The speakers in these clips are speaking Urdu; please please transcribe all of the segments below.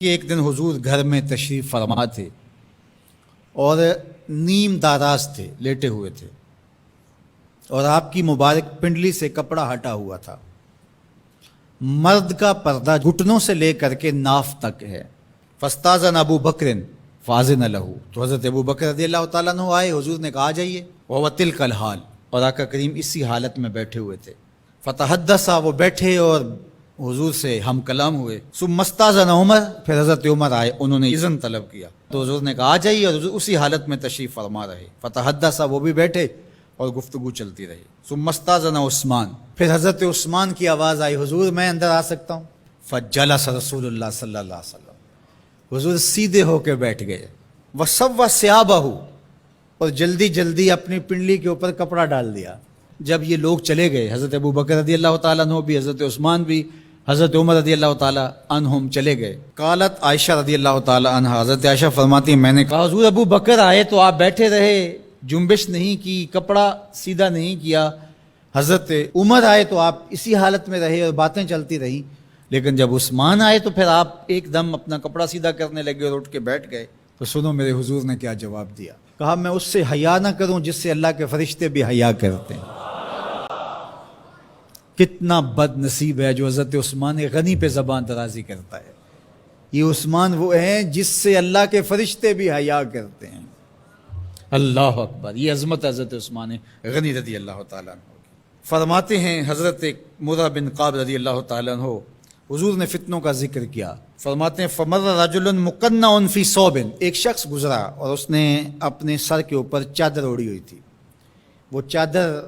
کہ ایک دن حضور گھر میں تشریف فرما تھے اور نیم داراز تھے، لیٹے ہوئے تھے، اور آپ کی مبارک پنڈلی سے کپڑا ہٹا ہوا تھا۔ مرد کا پردہ گھٹنوں سے لے کر کے ناف تک ہے۔ فاستاذن ابو بکر فاذن لہ، تو حضرت ابو بکر رضی اللہ تعالیٰ عنہ آئے، حضور نے کہا آ جائیے۔ وہو تلک الحال، اور آقا کریم اسی حالت میں بیٹھے ہوئے تھے۔ فتحدث، وہ بیٹھے اور حضور سے ہم کلام ہوئے۔ ثم استاذن عمر، پھر حضرت عمر آئے، انہوں نے اذن طلب کیا تو حضور نے کہا آ جائیے، اور حضور اسی حالت میں تشریف فرما رہے۔ فتحدث، وہ بھی بیٹھے اور گفتگو چلتی رہی۔ ثم استاذن عثمان، پھر حضرت عثمان کی آواز آئی، حضور میں اندر آ سکتا ہوں؟ فجلس رسول اللہ صلی اللہ علیہ وسلم، حضور سیدھے ہو کے بیٹھ گئے۔ وسوى ثيابه، اور جلدی جلدی اپنی پنڈلی کے اوپر کپڑا ڈال دیا۔ جب یہ لوگ چلے گئے، حضرت ابو بکر رضی اللہ تعالیٰ عنہ بھی، حضرت عثمان بھی، حضرت عمر رضی اللہ تعالیٰ عنہم چلے گئے۔ قالت عائشہ رضی اللہ تعالیٰ عنہ، حضرت عائشہ فرماتی ہیں میں نے کہا حضور ابو بکر آئے تو آپ بیٹھے رہے، جنبش نہیں کی، کپڑا سیدھا نہیں کیا۔ حضرت عمر آئے تو آپ اسی حالت میں رہے اور باتیں چلتی رہیں، لیکن جب عثمان آئے تو پھر آپ ایک دم اپنا کپڑا سیدھا کرنے لگے اور اٹھ کے بیٹھ گئے۔ تو سنو میرے حضور نے کیا جواب دیا۔ کہا میں اس سے حیا نہ کروں جس سے اللہ کے فرشتے بھی حیا کرتے ہیں۔ کتنا بد نصیب ہے جو حضرت عثمان غنی پہ زبان درازی کرتا ہے۔ یہ عثمان وہ ہیں جس سے اللہ کے فرشتے بھی حیا کرتے ہیں۔ اللہ اکبر، یہ عظمت حضرت عثمان غنی رضی اللہ تعالیٰ عنہ۔ فرماتے ہیں حضرت مرہ بن قاب رضی اللہ تعالیٰ عنہ، حضور نے فتنوں کا ذکر کیا، فرماتے ہیں فمر رجل مقنع فی ثوب، ایک شخص گزرا اور اس نے اپنے سر کے اوپر چادر اوڑھی ہوئی تھی، وہ چادر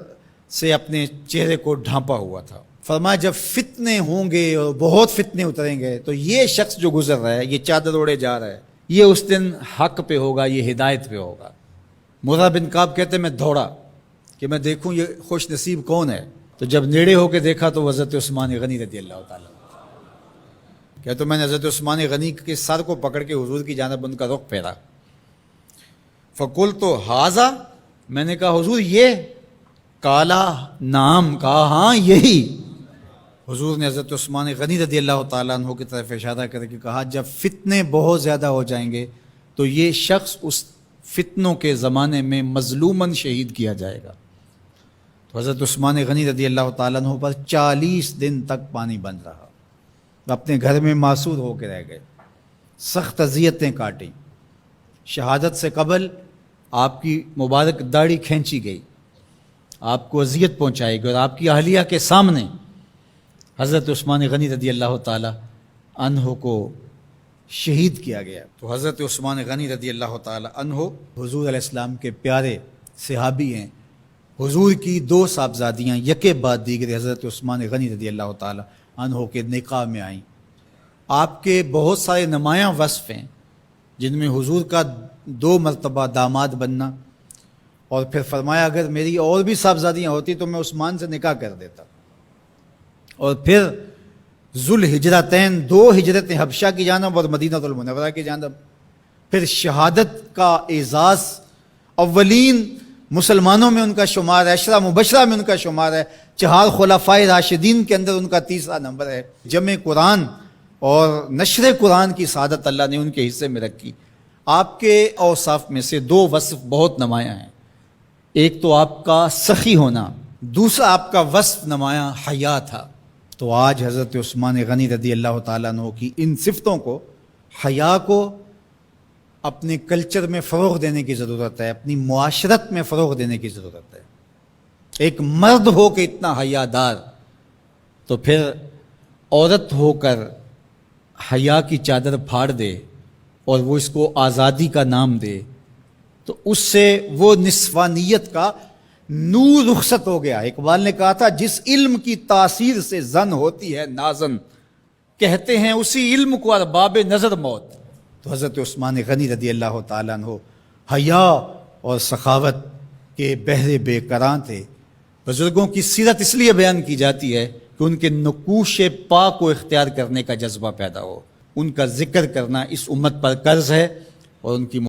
سے اپنے چہرے کو ڈھانپا ہوا تھا۔ فرمایا جب فتنے ہوں گے اور بہت فتنے اتریں گے تو یہ شخص جو گزر رہا ہے، یہ چادر اوڑھے جا رہا ہے، یہ اس دن حق پہ ہوگا، یہ ہدایت پہ ہوگا۔ مرہ بن قاب کہتے میں دوڑا کہ میں دیکھوں یہ خوش نصیب کون ہے، تو جب نیڑے ہو کے دیکھا تو حضرت عثمان غنی رضی اللہ تعالیٰ، کہ تو میں نے حضرت عثمان غنی کے سر کو پکڑ کے حضور کی جانب ان کا رخ پھیرا۔ فقلت ھذا، میں نے کہا حضور یہ؟ کالا نام، کہا ہاں یہی۔ حضور نے حضرت عثمان غنی رضی اللہ تعالیٰ عنہ کی طرف اشارہ کر کے کہا جب فتنے بہت زیادہ ہو جائیں گے تو یہ شخص اس فتنوں کے زمانے میں مظلوماً شہید کیا جائے گا۔ تو حضرت عثمان غنی رضی اللہ تعالیٰ عنہ پر 40 دن تک پانی بند رہا، اپنے گھر میں معصور ہو کے رہ گئے، سخت اذیتیں کاٹیں۔ شہادت سے قبل آپ کی مبارک داڑھی کھینچی گئی، آپ کو اذیت پہنچائی گئی، اور آپ کی اہلیہ کے سامنے حضرت عثمان غنی رضی اللہ تعالیٰ عنہ کو شہید کیا گیا۔ تو حضرت عثمان غنی رضی اللہ تعالیٰ عنہ حضور علیہ السلام کے پیارے صحابی ہیں۔ حضور کی 2 صاحبزادیاں یکے بعد دیگر حضرت عثمان غنی رضی اللہ تعالیٰ عنہ کے نکاح میں آئیں۔ آپ کے بہت سارے نمایاں وصف ہیں جن میں حضور کا 2 مرتبہ داماد بننا، اور پھر فرمایا اگر میری اور بھی صاحبزادیاں ہوتی تو میں عثمان سے نکاح کر دیتا، اور پھر ذوالہجرتین 2 ہجرتیں، حبشہ کی جانب اور مدینہ المنورہ کی جانب، پھر شہادت کا اعزاز، اولین مسلمانوں میں ان کا شمار ہے، 10 مبشرہ میں ان کا شمار ہے، 4 خلفائے راشدین کے اندر ان کا 3را نمبر ہے۔ جمع قرآن اور نشر قرآن کی سعادت اللہ نے ان کے حصے میں رکھی۔ آپ کے اوصاف میں سے 2 وصف بہت نمایاں ہیں، ایک تو آپ کا سخی ہونا، دوسرا آپ کا وصف نمایاں حیا تھا۔ تو آج حضرت عثمان غنی رضی اللہ تعالیٰ عنہ کی ان صفتوں کو، حیا کو اپنے کلچر میں فروغ دینے کی ضرورت ہے، اپنی معاشرت میں فروغ دینے کی ضرورت ہے۔ ایک مرد ہو کے اتنا حیا دار، تو پھر عورت ہو کر حیا کی چادر پھاڑ دے اور وہ اس کو آزادی کا نام دے، تو اس سے وہ نسوانیت کا نور رخصت ہو گیا۔ اقبال نے کہا تھا جس علم کی تاثیر سے زن ہوتی ہے نازن، کہتے ہیں اسی علم کو ارباب نظر موت۔ تو حضرت عثمان غنی رضی اللہ تعالیٰ عنہ حیا اور سخاوت کے بہرے بے کراں تھے۔ بزرگوں کی سیرت اس لیے بیان کی جاتی ہے کہ ان کے نقوش پا کو اختیار کرنے کا جذبہ پیدا ہو۔ ان کا ذکر کرنا اس امت پر قرض ہے، اور ان کی